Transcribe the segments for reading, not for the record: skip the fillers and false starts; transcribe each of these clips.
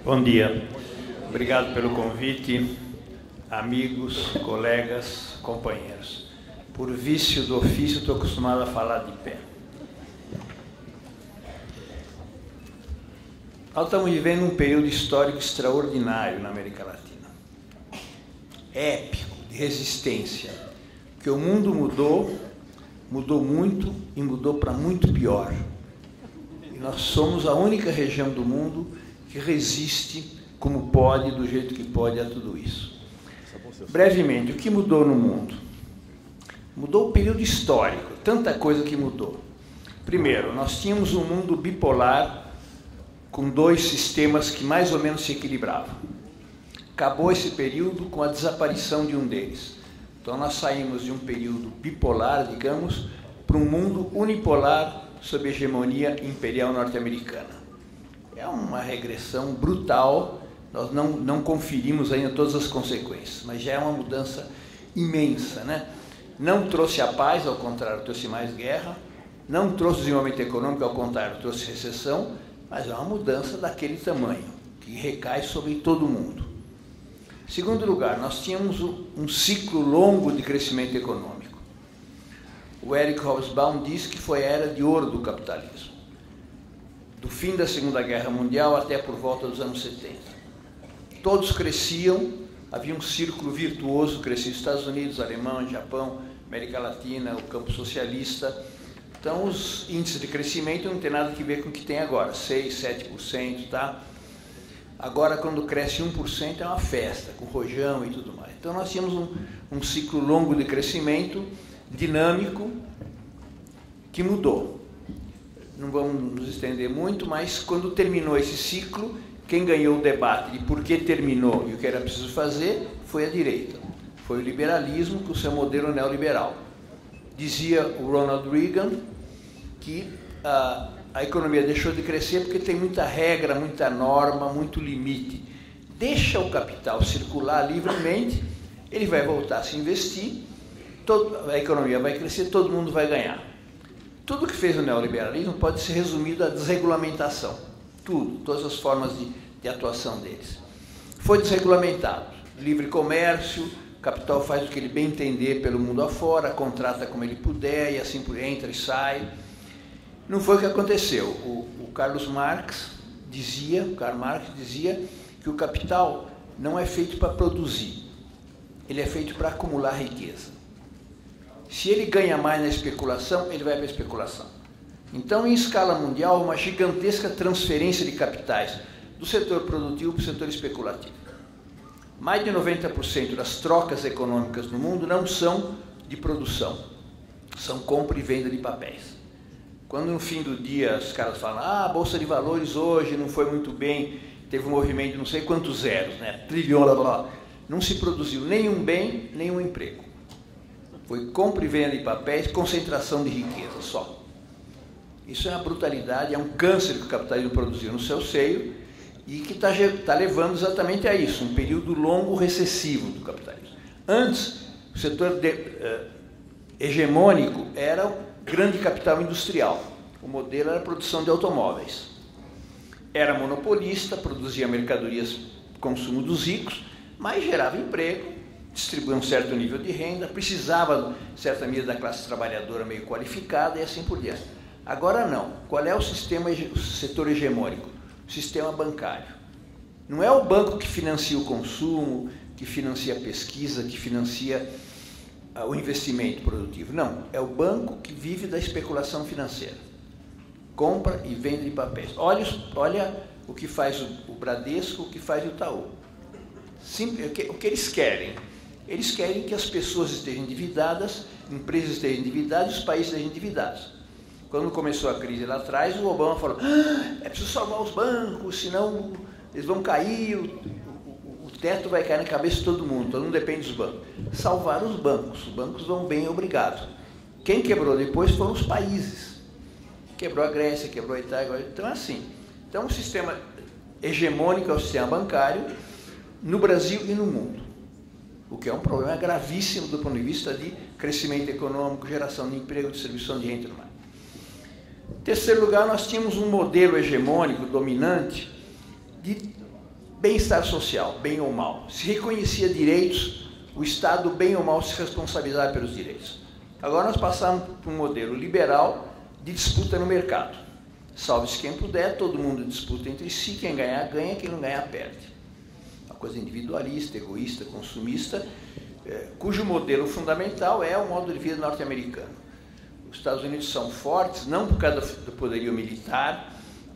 Bom dia. Obrigado pelo convite, amigos, colegas, companheiros. Por vício do ofício, estou acostumado a falar de pé. Nós estamos vivendo um período histórico extraordinário na América Latina. Épico, de resistência. Porque o mundo mudou muito e mudou para muito pior. E nós somos a única região do mundo que resiste como pode, do jeito que pode, a tudo isso. Brevemente, o que mudou no mundo? Mudou o período histórico, tanta coisa que mudou. Primeiro, nós tínhamos um mundo bipolar com dois sistemas que mais ou menos se equilibravam. Acabou esse período com a desaparição de um deles. Então, nós saímos de um período bipolar, digamos, para um mundo unipolar sob hegemonia imperial norte-americana. É uma regressão brutal, nós não conferimos ainda todas as consequências, mas já é uma mudança imensa, né? Não trouxe a paz, ao contrário, trouxe mais guerra, não trouxe desenvolvimento econômico, ao contrário, trouxe recessão, mas é uma mudança daquele tamanho, que recai sobre todo mundo. Em segundo lugar, nós tínhamos um ciclo longo de crescimento econômico. O Eric Hobsbawm diz que foi a era de ouro do capitalismo, do fim da Segunda Guerra Mundial até por volta dos anos 70. Todos cresciam, havia um círculo virtuoso, crescia os Estados Unidos, Alemanha, Japão, América Latina, o campo socialista. Então, os índices de crescimento não tem nada a ver com o que tem agora, 6%, 7%, tá? Agora, quando cresce 1%, é uma festa, com rojão e tudo mais. Então, nós tínhamos um ciclo longo de crescimento, dinâmico, que mudou. Não vamos nos estender muito, mas quando terminou esse ciclo, quem ganhou o debate de por que terminou e o que era preciso fazer foi a direita. Foi o liberalismo com o seu modelo neoliberal. Dizia o Ronald Reagan que a economia deixou de crescer porque tem muita regra, muita norma, muito limite. Deixa o capital circular livremente, ele vai voltar a se investir, a economia vai crescer, todo mundo vai ganhar. Tudo que fez o neoliberalismo pode ser resumido à desregulamentação. Tudo, todas as formas de atuação deles. Foi desregulamentado. Livre comércio, o capital faz o que ele bem entender pelo mundo afora, contrata como ele puder e assim por entra e sai. Não foi o que aconteceu. O Karl Marx dizia que o capital não é feito para produzir, ele é feito para acumular riqueza. Se ele ganha mais na especulação, ele vai para a especulação. Então, em escala mundial, uma gigantesca transferência de capitais do setor produtivo para o setor especulativo. Mais de 90% das trocas econômicas no mundo não são de produção, são compra e venda de papéis. Quando no fim do dia os caras falam, a Bolsa de Valores hoje não foi muito bem, teve um movimento de não sei quantos zeros, né? Trilhão, blá, blá, não se produziu nenhum bem, nenhum emprego. Foi compra e venda de papéis, concentração de riqueza só. Isso é uma brutalidade, é um câncer que o capitalismo produziu no seu seio e que está levando exatamente a isso, um período longo recessivo do capitalismo. Antes, o setor hegemônico era o grande capital industrial. O modelo era a produção de automóveis. Era monopolista, produzia mercadorias de consumo dos ricos, mas gerava emprego, distribuía um certo nível de renda, precisava de certa medida da classe trabalhadora meio qualificada e assim por diante. Agora não. Qual é o setor hegemônico? O sistema bancário. Não é o banco que financia o consumo, que financia a pesquisa, que financia o investimento produtivo. Não, é o banco que vive da especulação financeira. Compra e vende de papéis. Olha o que faz o Bradesco, o que faz o Itaú. O que eles querem? Eles querem que as pessoas estejam endividadas, empresas estejam endividadas e os países estejam endividados. Quando começou a crise lá atrás, o Obama falou, é preciso salvar os bancos, senão eles vão cair, o teto vai cair na cabeça de todo mundo depende dos bancos. Salvaram os bancos vão bem, obrigado. Quem quebrou depois foram os países. Quebrou a Grécia, quebrou a Itália, então é assim. Então o sistema hegemônico é o sistema bancário no Brasil e no mundo. O que é um problema gravíssimo do ponto de vista de crescimento econômico, geração de emprego, distribuição de renda e tudo mais. Em terceiro lugar, nós tínhamos um modelo hegemônico dominante de bem-estar social, bem ou mal. Se reconhecia direitos, o Estado, bem ou mal, se responsabilizava pelos direitos. Agora nós passamos para um modelo liberal de disputa no mercado. Salve-se quem puder, todo mundo disputa entre si, quem ganhar, ganha, quem não ganhar, perde. Uma coisa individualista, egoísta, consumista, cujo modelo fundamental é o modo de vida norte-americano. Os Estados Unidos são fortes, não por causa do poderio militar,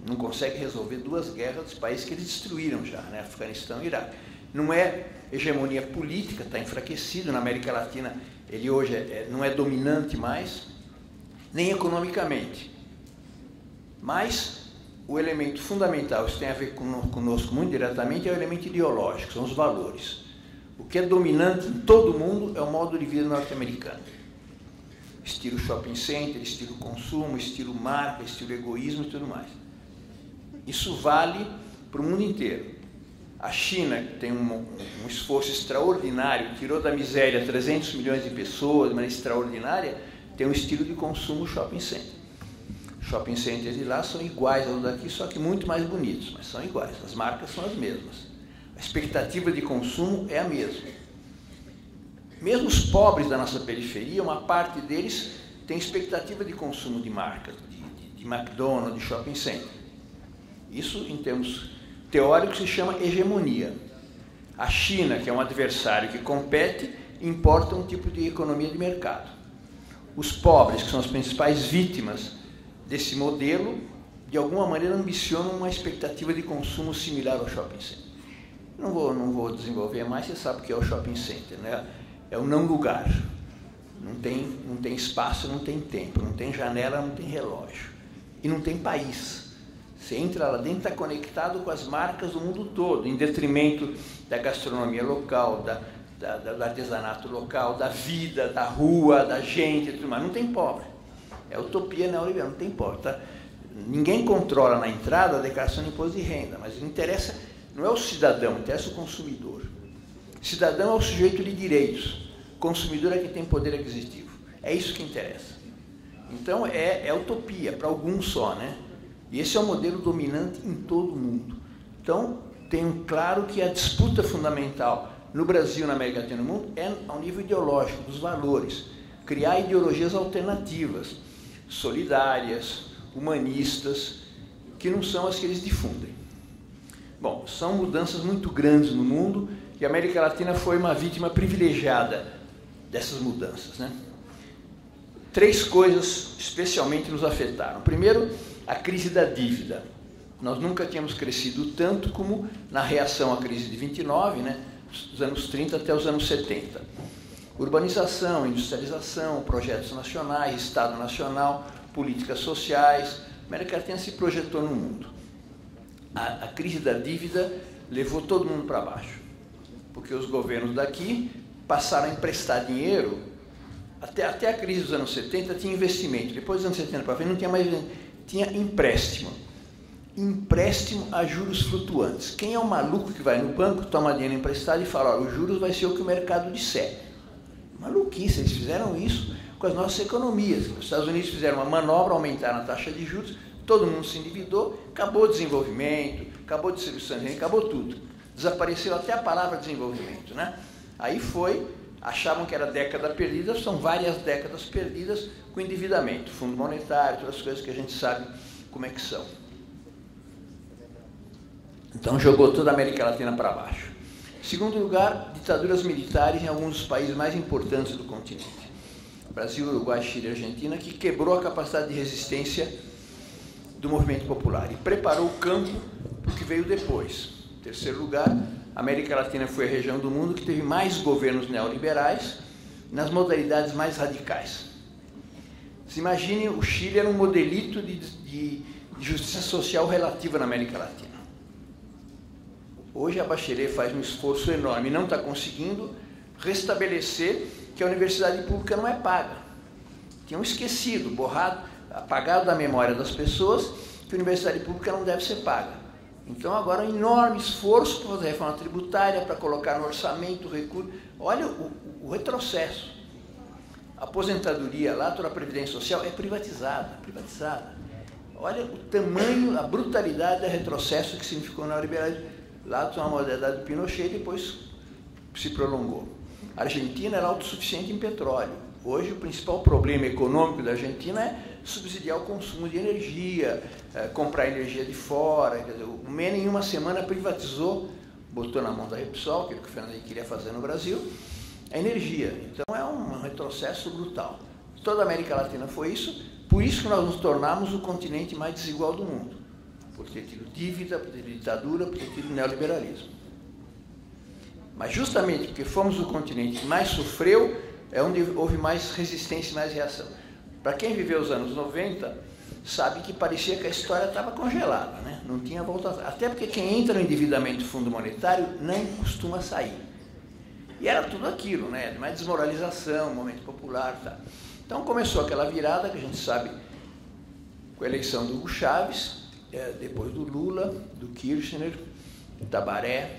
não consegue resolver duas guerras dos países que eles destruíram já, né? Afeganistão e Iraque. Não é hegemonia política, está enfraquecido. Na América Latina, ele hoje não é dominante mais, nem economicamente. Mas o elemento fundamental, isso tem a ver conosco muito diretamente, é o elemento ideológico, são os valores. O que é dominante em todo o mundo é o modo de vida norte-americano. Estilo shopping center, estilo consumo, estilo marca, estilo egoísmo e tudo mais. Isso vale para o mundo inteiro. A China, que tem um esforço extraordinário, tirou da miséria 300 milhões de pessoas, de maneira extraordinária, tem um estilo de consumo shopping center. Shopping centers de lá são iguais aos daqui, só que muito mais bonitos, mas são iguais, as marcas são as mesmas. A expectativa de consumo é a mesma. Mesmo os pobres da nossa periferia, uma parte deles tem expectativa de consumo de marcas, de McDonald's, de shopping center. Isso, em termos teóricos, se chama hegemonia. A China, que é um adversário que compete, importa um tipo de economia de mercado. Os pobres, que são as principais vítimas desse modelo, de alguma maneira ambicionam uma expectativa de consumo similar ao shopping center. Não vou desenvolver mais, você sabe o que é o shopping center, né? É o não lugar. Não tem espaço, não tem tempo, não tem janela, não tem relógio. E não tem país. Você entra lá dentro, está conectado com as marcas do mundo todo, em detrimento da gastronomia local, do artesanato local, da vida, da rua, da gente, tudo mais. Não tem pobre. É utopia neoliberal, não tem pobre. Tá? Ninguém controla na entrada a declaração de imposto de renda, mas interessa, não é o cidadão, interessa o consumidor. Cidadão é o sujeito de direitos, consumidor é quem tem poder aquisitivo. É isso que interessa. Então, é utopia, para alguns só, né? E esse é o modelo dominante em todo o mundo. Então, tenho claro que a disputa fundamental no Brasil, na América Latina e no mundo é ao nível ideológico, dos valores. Criar ideologias alternativas, solidárias, humanistas, que não são as que eles difundem. Bom, são mudanças muito grandes no mundo e a América Latina foi uma vítima privilegiada dessas mudanças, né? 3 coisas especialmente nos afetaram. Primeiro, a crise da dívida. Nós nunca tínhamos crescido tanto como na reação à crise de 29, né, dos anos 30 até os anos 70. Urbanização, industrialização, projetos nacionais, Estado Nacional, políticas sociais. A América Latina se projetou no mundo. A crise da dívida levou todo mundo para baixo, porque os governos daqui passaram a emprestar dinheiro. Até a crise dos anos 70 tinha investimento, depois dos anos 70 para frente não tinha mais investimento. Tinha empréstimo. Empréstimo a juros flutuantes. Quem é o maluco que vai no banco, toma dinheiro emprestado e fala, olha, os juros vai ser o que o mercado disser. Maluquice, eles fizeram isso com as nossas economias. Os Estados Unidos fizeram uma manobra, aumentaram a taxa de juros, todo mundo se endividou, acabou o desenvolvimento, acabou a distribuição de renda, acabou tudo. Desapareceu até a palavra desenvolvimento, né? Aí achavam que era década perdida, são várias décadas perdidas com endividamento, Fundo Monetário, todas as coisas que a gente sabe como é que são. Então jogou toda a América Latina para baixo. Em segundo lugar, ditaduras militares em alguns dos países mais importantes do continente. Brasil, Uruguai, Chile e Argentina, que quebrou a capacidade de resistência do movimento popular e preparou o campo para o que veio depois. Em terceiro lugar, a América Latina foi a região do mundo que teve mais governos neoliberais nas modalidades mais radicais. Se imagine, o Chile era um modelito de justiça social relativa na América Latina. Hoje a Bachelet faz um esforço enorme e não está conseguindo restabelecer que a universidade pública não é paga. Tinham esquecido, apagado da memória das pessoas que a universidade pública não deve ser paga. Então, agora, um enorme esforço para fazer reforma tributária, para colocar no orçamento recursos. Olha o retrocesso. A aposentadoria lá, toda a Previdência Social é privatizada. Olha o tamanho, a brutalidade do retrocesso que significou o neoliberalismo. Lá tinha uma modernidade do Pinochet e depois se prolongou. A Argentina era autossuficiente em petróleo. Hoje o principal problema econômico da Argentina é subsidiar o consumo de energia, comprar energia de fora. Quer dizer, o Menem em uma semana privatizou, botou na mão da Repsol, que é o que o Fernando Henrique queria fazer no Brasil, a energia. Então é um retrocesso brutal. Toda a América Latina foi isso, por isso que nós nos tornamos o continente mais desigual do mundo. Por ter tido dívida, por ter tido ditadura, por ter tido neoliberalismo. Mas justamente porque fomos o continente que mais sofreu, é onde houve mais resistência e mais reação. Para quem viveu os anos 90, sabe que parecia que a história estava congelada, né? Não tinha volta atrás. Até porque quem entra no endividamento do Fundo Monetário não costuma sair. E era tudo aquilo, né? Mais desmoralização, momento popular, tá? Então começou aquela virada que a gente sabe com a eleição do Hugo Chávez, depois do Lula, do Kirchner, Tabaré,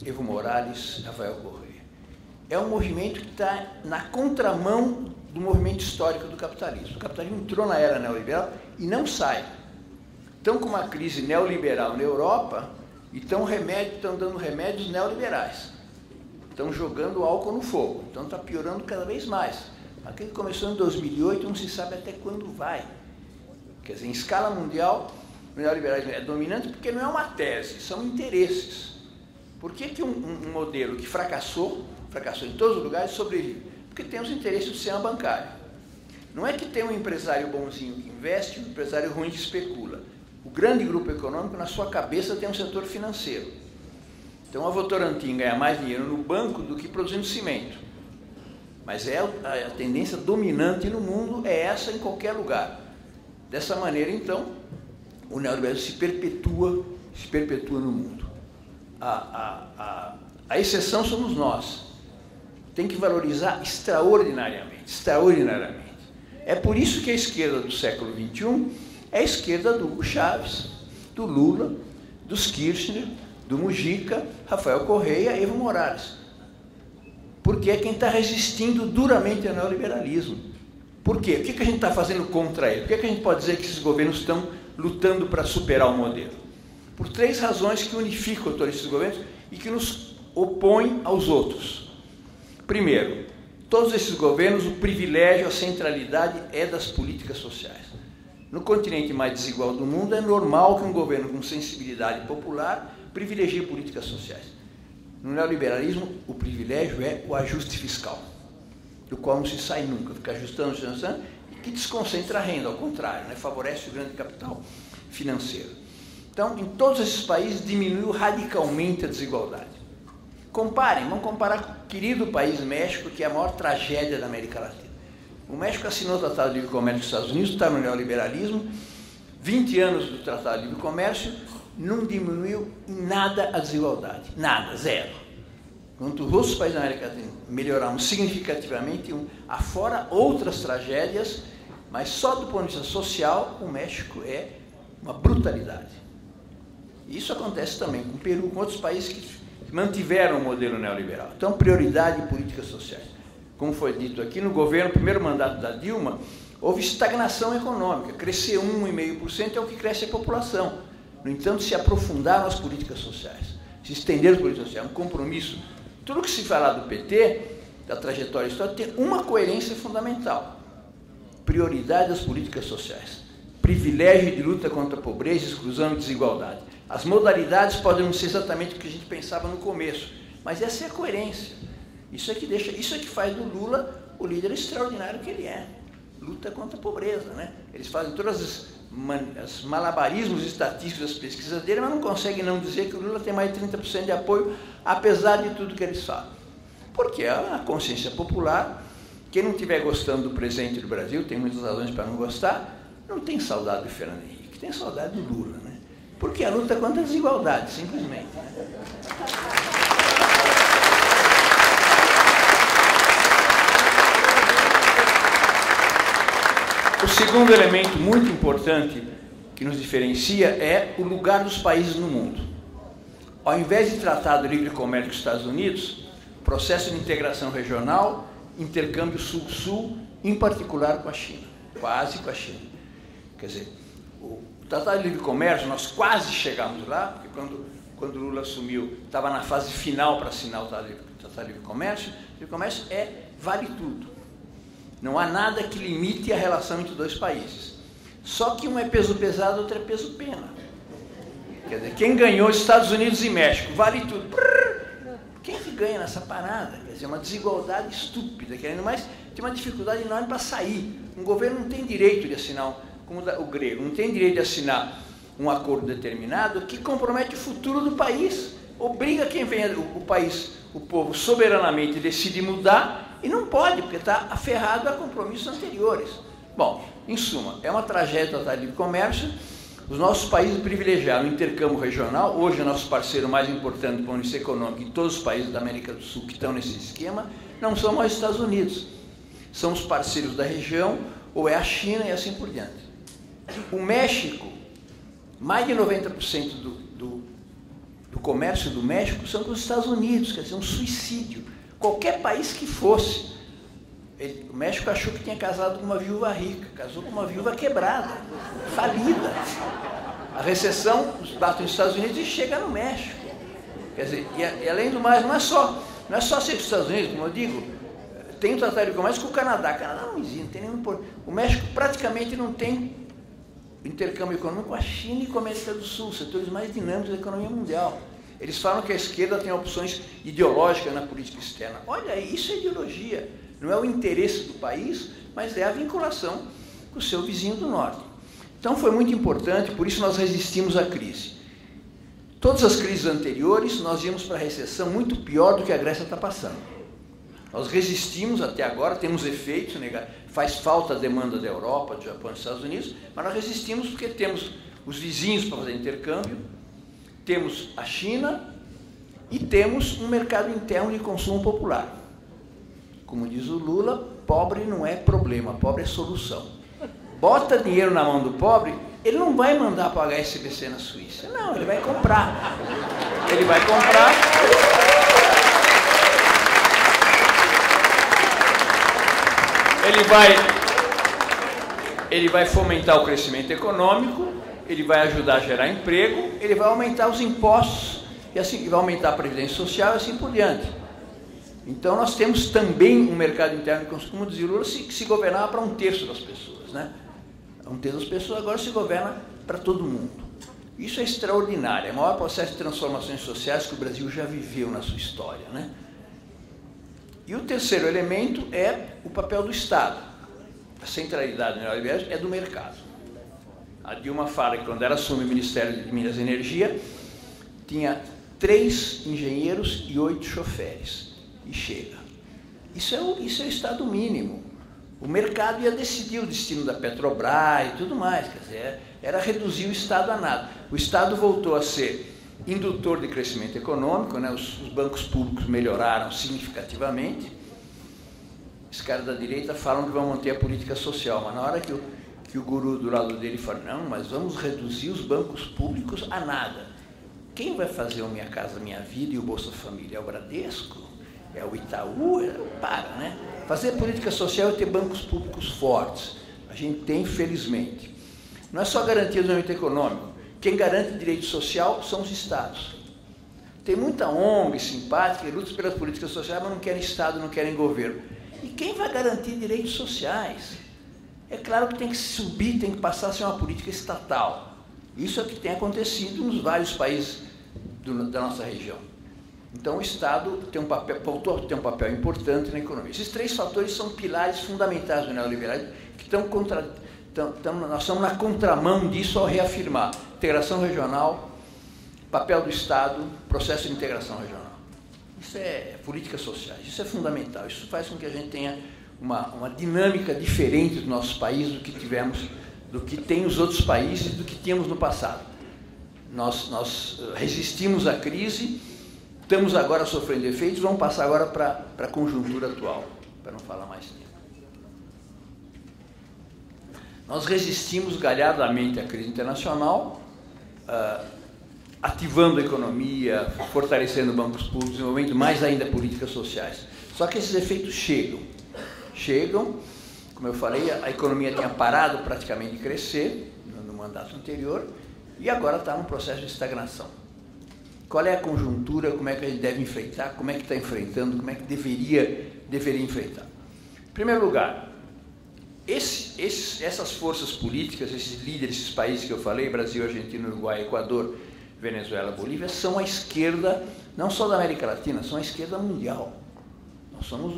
Evo Morales, Rafael Correa. É um movimento que está na contramão do movimento histórico do capitalismo. O capitalismo entrou na era neoliberal e não sai. Estão com uma crise neoliberal na Europa e estão dando remédios neoliberais. Estão jogando álcool no fogo. Então está piorando cada vez mais. Aquilo que começou em 2008 não se sabe até quando vai. Quer dizer, em escala mundial, o neoliberalismo é dominante porque não é uma tese, são interesses. Por que um modelo que fracassou em todos os lugares, sobrevive? Porque tem os interesses do sistema bancário. Não é que tem um empresário bonzinho que investe e um empresário ruim que especula. O grande grupo econômico, na sua cabeça, tem um setor financeiro. Então, a Votorantim ganha mais dinheiro no banco do que produzindo cimento. Mas a tendência dominante no mundo é essa em qualquer lugar. Dessa maneira, então, o neoliberalismo se perpetua no mundo. A exceção somos nós. Tem que valorizar extraordinariamente. É por isso que a esquerda do século XXI é a esquerda do Hugo Chávez, do Lula, dos Kirchner, do Mujica, Rafael Correa, Evo Morales. Porque é quem está resistindo duramente ao neoliberalismo. Por quê? O que a gente está fazendo contra ele? Por que a gente pode dizer que esses governos estão lutando para superar o modelo? Por 3 razões que unificam todos esses governos e que nos opõem aos outros. Primeiro, todos esses governos, o privilégio, a centralidade é das políticas sociais. No continente mais desigual do mundo, é normal que um governo com sensibilidade popular privilegie políticas sociais. No neoliberalismo, o privilégio é o ajuste fiscal, do qual não se sai nunca, fica ajustando, e que desconcentra a renda, ao contrário, né? Favorece o grande capital financeiro. Então, em todos esses países, diminuiu radicalmente a desigualdade. Comparem, vamos comparar com o querido país México, que é a maior tragédia da América Latina. O México assinou o Tratado de Livre Comércio dos Estados Unidos, está no neoliberalismo, 20 anos do Tratado de Livre Comércio, não diminuiu em nada a desigualdade. Nada, zero. Enquanto os outros países da América Latina melhoraram significativamente, afora outras tragédias, mas só do ponto de vista social, o México é uma brutalidade. Isso acontece também com o Peru, com outros países que mantiveram o modelo neoliberal. Então, prioridade em políticas sociais. Como foi dito aqui, no governo, primeiro mandato da Dilma, houve estagnação econômica. Crescer 1,5% é o que cresce a população. No entanto, se aprofundaram as políticas sociais, se estenderam as políticas sociais, um compromisso. Tudo que se falar do PT, da trajetória histórica, tem uma coerência fundamental. Prioridade das políticas sociais. Privilégio de luta contra a pobreza, exclusão e desigualdade. As modalidades podem não ser exatamente o que a gente pensava no começo, mas essa é a coerência. Isso é que faz do Lula o líder extraordinário que ele é. Luta contra a pobreza, né? Eles fazem todas os malabarismos estatísticos das pesquisas dele, mas não conseguem não dizer que o Lula tem mais de 30% de apoio, apesar de tudo que eles falam. Porque é a consciência popular. Quem não estiver gostando do presente do Brasil, tem muitas razões para não gostar, não tem saudade do Fernando Henrique, tem saudade do Lula, né? Porque a luta contra a desigualdade, simplesmente. O segundo elemento muito importante que nos diferencia é o lugar dos países no mundo. Ao invés de tratado de livre comércio com os Estados Unidos, processo de integração regional, intercâmbio sul-sul, em particular com a China, quase com a China. Quer dizer, o Tratado de Livre Comércio, nós quase chegamos lá, porque quando quando o Lula assumiu, estava na fase final para assinar o Tratado de Livre Comércio. O livre comércio vale tudo. Não há nada que limite a relação entre dois países. Só que um é peso pesado, outro é peso pena. Quer dizer, quem ganhou Estados Unidos e México, vale tudo. Quem que ganha nessa parada? Quer dizer, uma desigualdade estúpida, querendo mais, tem uma dificuldade enorme para sair. Um governo não tem direito de assinar, como o grego, não tem direito de assinar um acordo determinado que compromete o futuro do país. Obriga quem vem, o país, o povo, soberanamente decide mudar e não pode, porque está aferrado a compromissos anteriores. Bom, em suma, é uma tragédia do Tratado de Livre Comércio. Os nossos países privilegiaram o intercâmbio regional. Hoje, o nosso parceiro mais importante do ponto de vista econômico em todos os países da América do Sul que estão nesse esquema não são mais os Estados Unidos. São os parceiros da região, ou é a China e assim por diante. O México, mais de 90% do comércio do México são com os Estados Unidos, quer dizer, um suicídio. Qualquer país que fosse. O México achou que tinha casado com uma viúva rica, casou com uma viúva quebrada, falida. A recessão bate nos Estados Unidos e chega no México. Quer dizer, e além do mais, não é só ser dos Estados Unidos, como eu digo, tem um tratado de comércio com o Canadá. O Canadá não existe, não tem nenhum. O México praticamente não tem intercâmbio econômico com a China e com a América do Sul, setores mais dinâmicos da economia mundial. Eles falam que a esquerda tem opções ideológicas na política externa. Olha, isso é ideologia. Não é o interesse do país, mas é a vinculação com o seu vizinho do norte. Então foi muito importante, por isso nós resistimos à crise. Todas as crises anteriores, nós íamos para a recessão muito pior do que a Grécia está passando. Nós resistimos até agora, temos efeitos, faz falta a demanda da Europa, do Japão e dos Estados Unidos, mas nós resistimos porque temos os vizinhos para fazer intercâmbio, temos a China e temos um mercado interno de consumo popular. Como diz o Lula, pobre não é problema, pobre é solução. Bota dinheiro na mão do pobre, ele não vai mandar pagar SBC na Suíça. Não, ele vai comprar. Ele vai comprar. Ele vai fomentar o crescimento econômico, ele vai ajudar a gerar emprego, ele vai aumentar os impostos, e assim vai aumentar a previdência social e assim por diante. Então, nós temos também um mercado interno de consumo, como dizia o Lula, que se governava para 1/3 das pessoas. Né? 1/3 das pessoas agora se governa para todo mundo. Isso é extraordinário, é o maior processo de transformações sociais que o Brasil já viveu na sua história. Né? E o terceiro elemento é o papel do Estado. A centralidade do neoliberalismo é do mercado. A Dilma fala que quando ela assume o Ministério de Minas e Energia, tinha 3 engenheiros e 8 choferes. E chega. Isso é o estado mínimo. O mercado ia decidir o destino da Petrobras e tudo mais. Quer dizer, era reduzir o Estado a nada. O Estado voltou a ser indutor de crescimento econômico, né? Os bancos públicos melhoraram significativamente. Os caras da direita falam que vão manter a política social, mas na hora que o guru do lado dele fala, não, mas vamos reduzir os bancos públicos a nada. Quem vai fazer o Minha Casa Minha Vida e o Bolsa Família? É o Bradesco? É o Itaú? Né? Fazer política social é ter bancos públicos fortes. A gente tem, felizmente. Não é só garantia do desenvolvimento econômico. Quem garante direito social são os Estados. Tem muita ONG simpática que luta pelas políticas sociais, mas não querem Estado, não querem governo. E quem vai garantir direitos sociais? É claro que tem que subir, tem que passar a ser uma política estatal. Isso é o que tem acontecido nos vários países da nossa região. Então, o Estado voltou a ter um papel importante na economia. Esses 3 fatores são pilares fundamentais do neoliberalismo, que nós estamos na contramão disso ao reafirmar integração regional, papel do Estado, processo de integração regional. Isso é políticas sociais, isso é fundamental. Isso faz com que a gente tenha uma dinâmica diferente do nosso país do que tem os outros países, do que tínhamos no passado. Nós resistimos à crise, estamos agora sofrendo efeitos, vamos passar agora para a conjuntura atual, para não falar mais tempo. Nós resistimos galhardamente à crise internacional, ativando a economia, fortalecendo bancos públicos, desenvolvendo mais ainda políticas sociais. Só que esses efeitos chegam, como eu falei, a economia tinha parado praticamente de crescer no mandato anterior e agora está num processo de estagnação. qual é a conjuntura, como é que a gente deve enfrentar, como é que está enfrentando, como é que deveria enfrentar. Em primeiro lugar, essas forças políticas, esses líderes, esses países que eu falei, Brasil, Argentina, Uruguai, Equador, Venezuela, Bolívia, são a esquerda, não só da América Latina, são a esquerda mundial. Nós somos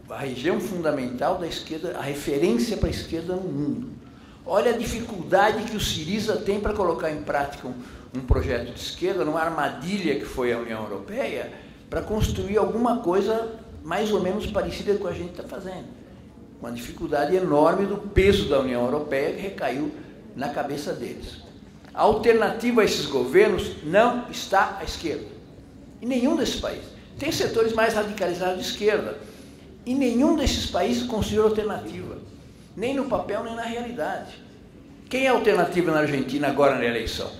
a região fundamental da esquerda, a referência para a esquerda no mundo. Olha a dificuldade que o Syriza tem para colocar em prática um projeto de esquerda, numa armadilha que foi a União Europeia, para construir alguma coisa mais ou menos parecida com a gente está fazendo. Uma dificuldade enorme do peso da União Europeia que recaiu na cabeça deles. A alternativa a esses governos não está à esquerda. Em nenhum desses países. Tem setores mais radicalizados de esquerda. Em nenhum desses países construiu alternativa. Nem no papel, nem na realidade. Quem é a alternativa na Argentina agora na eleição?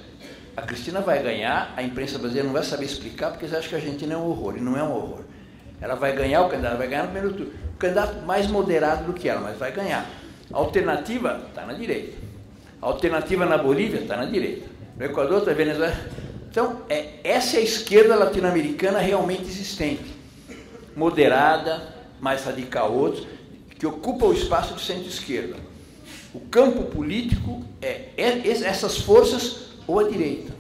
A Cristina vai ganhar, a imprensa brasileira não vai saber explicar, porque eles acham que a Argentina é um horror, e não é um horror. Ela vai ganhar, o candidato vai ganhar no primeiro turno. O candidato mais moderado do que ela, mas vai ganhar. A alternativa está na direita. A alternativa na Bolívia está na direita. No Equador está na Venezuela. Então, essa é a esquerda latino-americana realmente existente. Moderada, mais radical outros, que ocupa o espaço de centro-esquerda. O campo político essas forças ou a direita.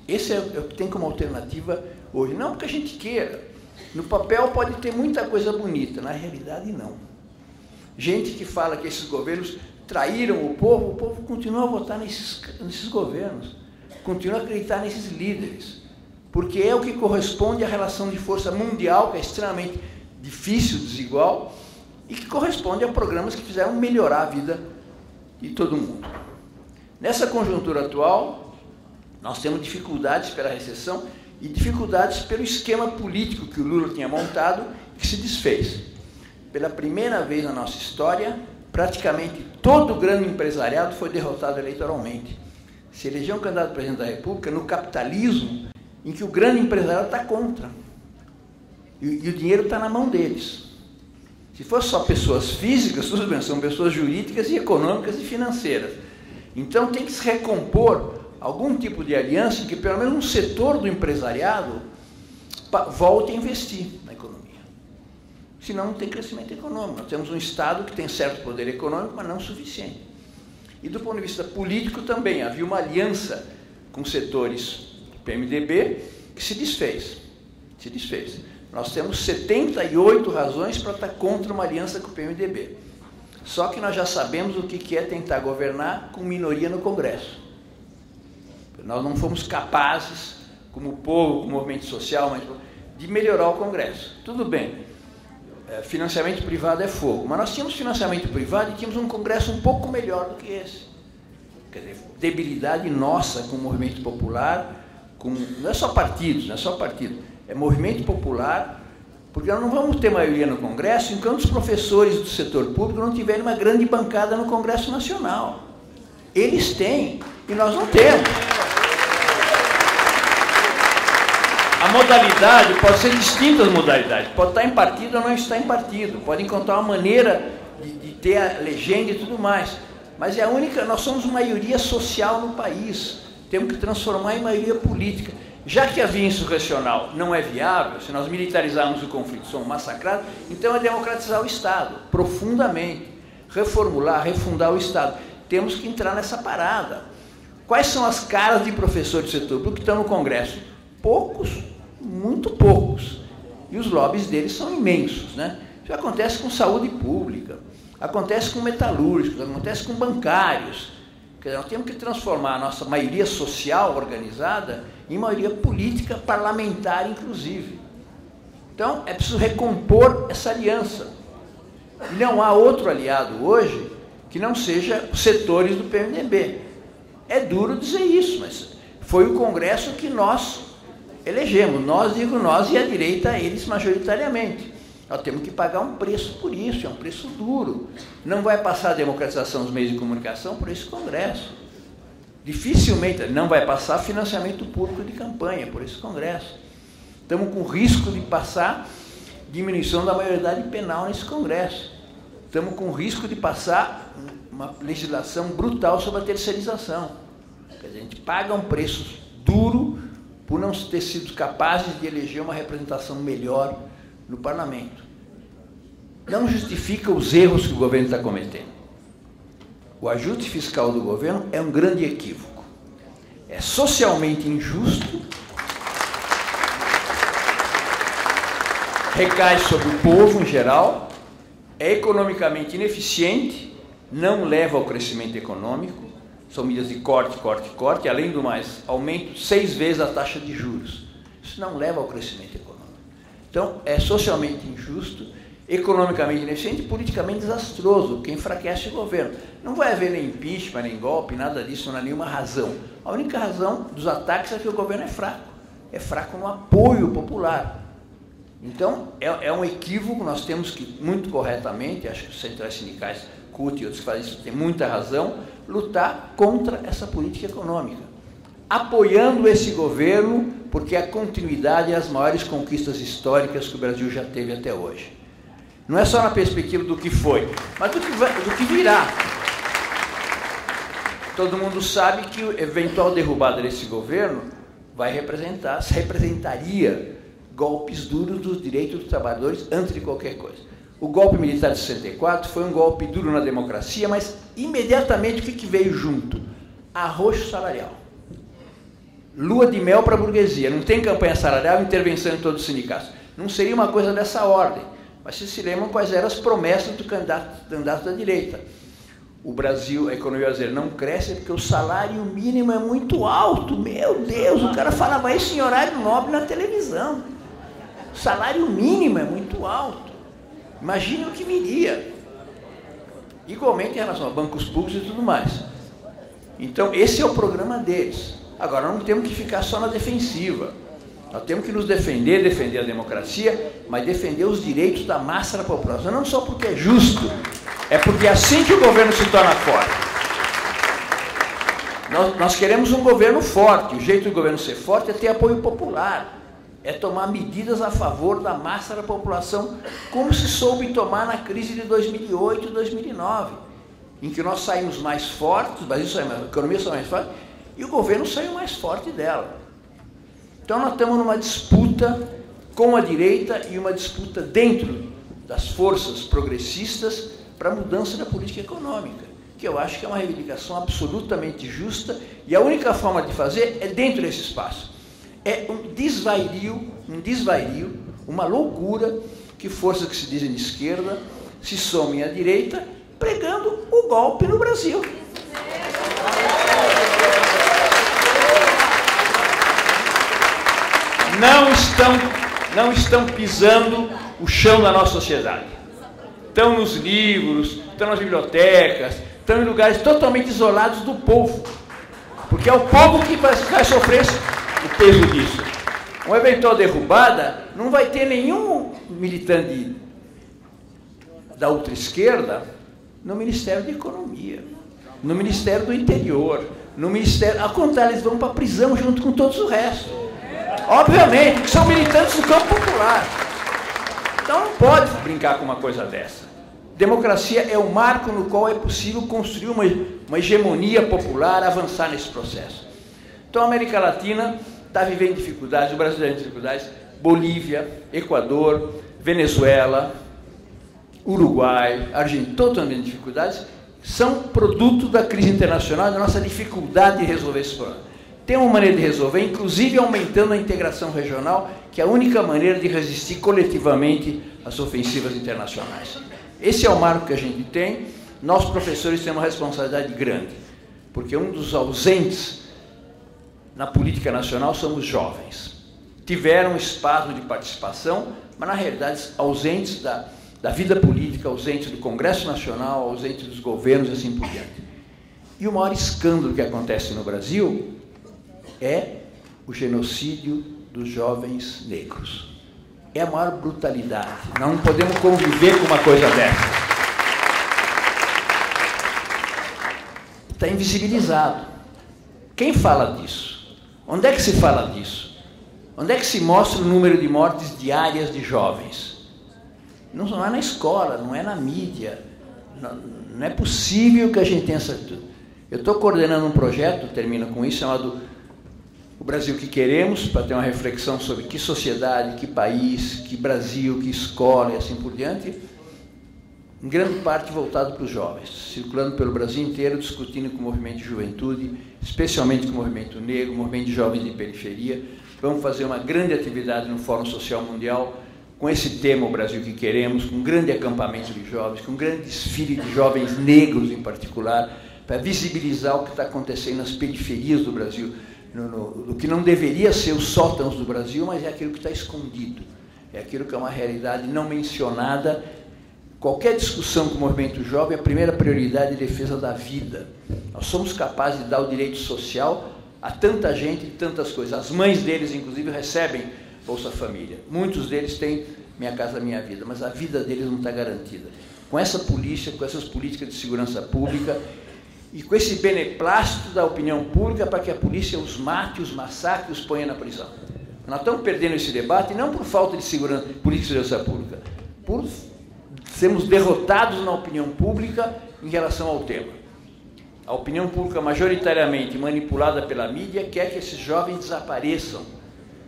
Esse é o que tem como alternativa hoje. Não porque a gente queira. No papel pode ter muita coisa bonita, na realidade não. Gente que fala que esses governos traíram o povo continua a votar nesses governos, continua a acreditar nesses líderes, porque é o que corresponde à relação de força mundial, que é extremamente difícil, desigual, e que corresponde a programas que fizeram melhorar a vida de todo mundo. Nessa conjuntura atual, nós temos dificuldades pela recessão e dificuldades pelo esquema político que o Lula tinha montado e que se desfez. Pela primeira vez na nossa história, praticamente todo o grande empresariado foi derrotado eleitoralmente. Se elegeu um candidato a presidente da República no capitalismo em que o grande empresariado está contra. E o dinheiro está na mão deles. Se fosse só pessoas físicas, tudo bem, são pessoas jurídicas e econômicas e financeiras. Então tem que se recompor algum tipo de aliança em que pelo menos um setor do empresariado volte a investir na economia. Senão não tem crescimento econômico. Nós temos um Estado que tem certo poder econômico, mas não suficiente. E do ponto de vista político também, havia uma aliança com setores do PMDB que se desfez. Se desfez. Nós temos 78 razões para estar contra uma aliança com o PMDB. Só que nós já sabemos o que é tentar governar com minoria no Congresso. Nós não fomos capazes, como povo, como movimento social, de melhorar o Congresso. Tudo bem, financiamento privado é fogo, mas nós tínhamos financiamento privado e tínhamos um Congresso um pouco melhor do que esse. Quer dizer, debilidade nossa com o movimento popular, não é só partidos, é movimento popular, porque nós não vamos ter maioria no Congresso enquanto os professores do setor público não tiverem uma grande bancada no Congresso Nacional. Eles têm, e nós não temos. A modalidade pode ser distintas modalidades, pode estar em partido ou não estar em partido, pode encontrar uma maneira de ter a legenda e tudo mais, mas é a única, nós somos maioria social no país, temos que transformar em maioria política. Já que a via insurrecional não é viável, se nós militarizarmos o conflito, somos massacrados, então é democratizar o Estado, profundamente, reformular, refundar o Estado. Temos que entrar nessa parada. Quais são as caras de professores do setor público que estão no Congresso? Poucos, muito poucos. E os lobbies deles são imensos, né? Isso acontece com saúde pública, acontece com metalúrgicos, acontece com bancários. Quer dizer, nós temos que transformar a nossa maioria social organizada em maioria política parlamentar, inclusive. Então, é preciso recompor essa aliança. E não há outro aliado hoje que não seja os setores do PMDB. É duro dizer isso, mas foi o Congresso que nós elegemos. Nós, digo nós, e a direita, eles majoritariamente. Nós temos que pagar um preço por isso, é um preço duro. Não vai passar a democratização dos meios de comunicação por esse Congresso. Dificilmente, não vai passar financiamento público de campanha por esse Congresso. Estamos com risco de passar diminuição da maioridade penal nesse Congresso. Estamos com risco de passar uma legislação brutal sobre a terceirização. Quer dizer, a gente paga um preço duro por não ter sido capazes de eleger uma representação melhor no parlamento. Não justifica os erros que o governo está cometendo. O ajuste fiscal do governo é um grande equívoco. É socialmente injusto, recai sobre o povo em geral, é economicamente ineficiente, não leva ao crescimento econômico, são medidas de corte, corte, corte, além do mais, aumento 6 vezes a taxa de juros. Isso não leva ao crescimento econômico. Então, é socialmente injusto, economicamente ineficiente e politicamente desastroso, que enfraquece o governo. Não vai haver nem impeachment, nem golpe, nada disso, não há nenhuma razão. A única razão dos ataques é que o governo é fraco no apoio popular. Então, é um equívoco, nós temos que, muito corretamente, acho que os centrais sindicais, CUT e outros que fazem isso, têm muita razão, lutar contra essa política econômica, apoiando esse governo, porque a continuidade é as maiores conquistas históricas que o Brasil já teve até hoje. Não é só na perspectiva do que foi, mas do que virá. Todo mundo sabe que a eventual derrubada desse governo representaria golpes duros dos direitos dos trabalhadores antes de qualquer coisa. O golpe militar de 64 foi um golpe duro na democracia, mas imediatamente o que veio junto? Arroxo salarial. Lua de mel para a burguesia. Não tem campanha salarial, intervenção em todos os sindicatos. Não seria uma coisa dessa ordem. Mas vocês se lembram quais eram as promessas do candidato da direita. O Brasil, a economia brasileira não cresce porque o salário mínimo é muito alto. Meu Deus, o cara falava isso em horário nobre na televisão. O salário mínimo é muito alto. Imagine o que viria. Igualmente em relação a bancos públicos e tudo mais. Então, esse é o programa deles. Agora, não temos que ficar só na defensiva. Nós temos que nos defender a democracia, mas defender os direitos da massa da população. Não só porque é justo, é porque é assim que o governo se torna forte. Nós queremos um governo forte. O jeito do governo ser forte é ter apoio popular. É tomar medidas a favor da massa da população, como se soube tomar na crise de 2008 e 2009, em que nós saímos mais fortes, o Brasil saiu mais, a economia saiu mais forte, e o governo saiu mais forte dela. Então nós estamos numa disputa com a direita e uma disputa dentro das forças progressistas para a mudança da política econômica, que eu acho que é uma reivindicação absolutamente justa, e a única forma de fazer é dentro desse espaço. É um desvario, uma loucura que forças que se dizem de esquerda se somem à direita, pregando o golpe no Brasil. Não estão pisando o chão da nossa sociedade. Estão nos livros, estão nas bibliotecas, estão em lugares totalmente isolados do povo, porque é o povo que vai sofrer o peso disso. Uma eventual derrubada não vai ter nenhum militante da ultra-esquerda no Ministério da Economia, no Ministério do Interior, no Ministério... Ao contrário, eles vão para a prisão junto com todos o resto. Obviamente, porque são militantes do campo popular. Então não pode brincar com uma coisa dessa. Democracia é o marco no qual é possível construir uma hegemonia popular, avançar nesse processo. Então a América Latina está vivendo dificuldades, o Brasil está vivendo dificuldades, Bolívia, Equador, Venezuela, Uruguai, Argentina, todos estão vivendo dificuldades, são produto da crise internacional, da nossa dificuldade de resolver esse problema. Tem uma maneira de resolver, inclusive aumentando a integração regional, que é a única maneira de resistir coletivamente às ofensivas internacionais. Esse é o marco que a gente tem. Nós, professores, temos uma responsabilidade grande, porque um dos ausentes na política nacional somos jovens. Tiveram espaço de participação, mas, na realidade, ausentes da vida política, ausentes do Congresso Nacional, ausentes dos governos e assim por diante. E o maior escândalo que acontece no Brasil é o genocídio dos jovens negros. É a maior brutalidade. Não podemos conviver com uma coisa dessa. Está invisibilizado. Quem fala disso? Onde é que se fala disso? Onde é que se mostra o número de mortes diárias de jovens? Não é na escola, não é na mídia. Não é possível que a gente tenha essa... Eu estou coordenando um projeto, termino com isso, chamado Brasil que queremos, para ter uma reflexão sobre que sociedade, que país, que Brasil, que escola e assim por diante, em grande parte voltado para os jovens, circulando pelo Brasil inteiro, discutindo com o movimento de juventude, especialmente com o movimento negro, o movimento de jovens de periferia. Vamos fazer uma grande atividade no Fórum Social Mundial, com esse tema, o Brasil que queremos, com um grande acampamento de jovens, com um grande desfile de jovens negros em particular, para visibilizar o que está acontecendo nas periferias do Brasil, no que não deveria ser os sótãos do Brasil, mas é aquilo que está escondido, é aquilo que é uma realidade não mencionada. Qualquer discussão com o movimento jovem, a primeira prioridade é a defesa da vida. Nós somos capazes de dar o direito social a tanta gente e tantas coisas. As mães deles, inclusive, recebem Bolsa Família. Muitos deles têm Minha Casa Minha Vida, mas a vida deles não está garantida. Com essa polícia, com essas políticas de segurança pública e com esse beneplácito da opinião pública para que a polícia os mate, os massacre, os ponha na prisão. Nós estamos perdendo esse debate não por falta de segurança, política de segurança pública, por sermos derrotados na opinião pública em relação ao tema. A opinião pública, majoritariamente manipulada pela mídia, quer que esses jovens desapareçam,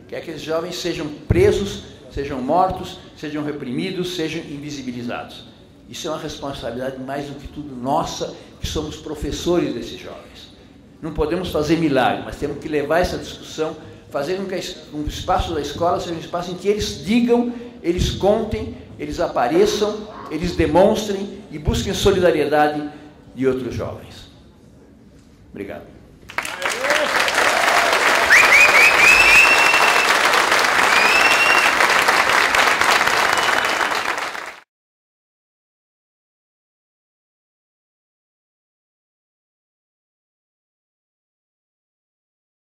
quer que esses jovens sejam presos, sejam mortos, sejam reprimidos, sejam invisibilizados. Isso é uma responsabilidade mais do que tudo nossa, que somos professores desses jovens. Não podemos fazer milagre, mas temos que levar essa discussão, fazer com que um espaço da escola seja um espaço em que eles digam, eles contem, eles apareçam, eles demonstrem e busquem solidariedade de outros jovens. Obrigado.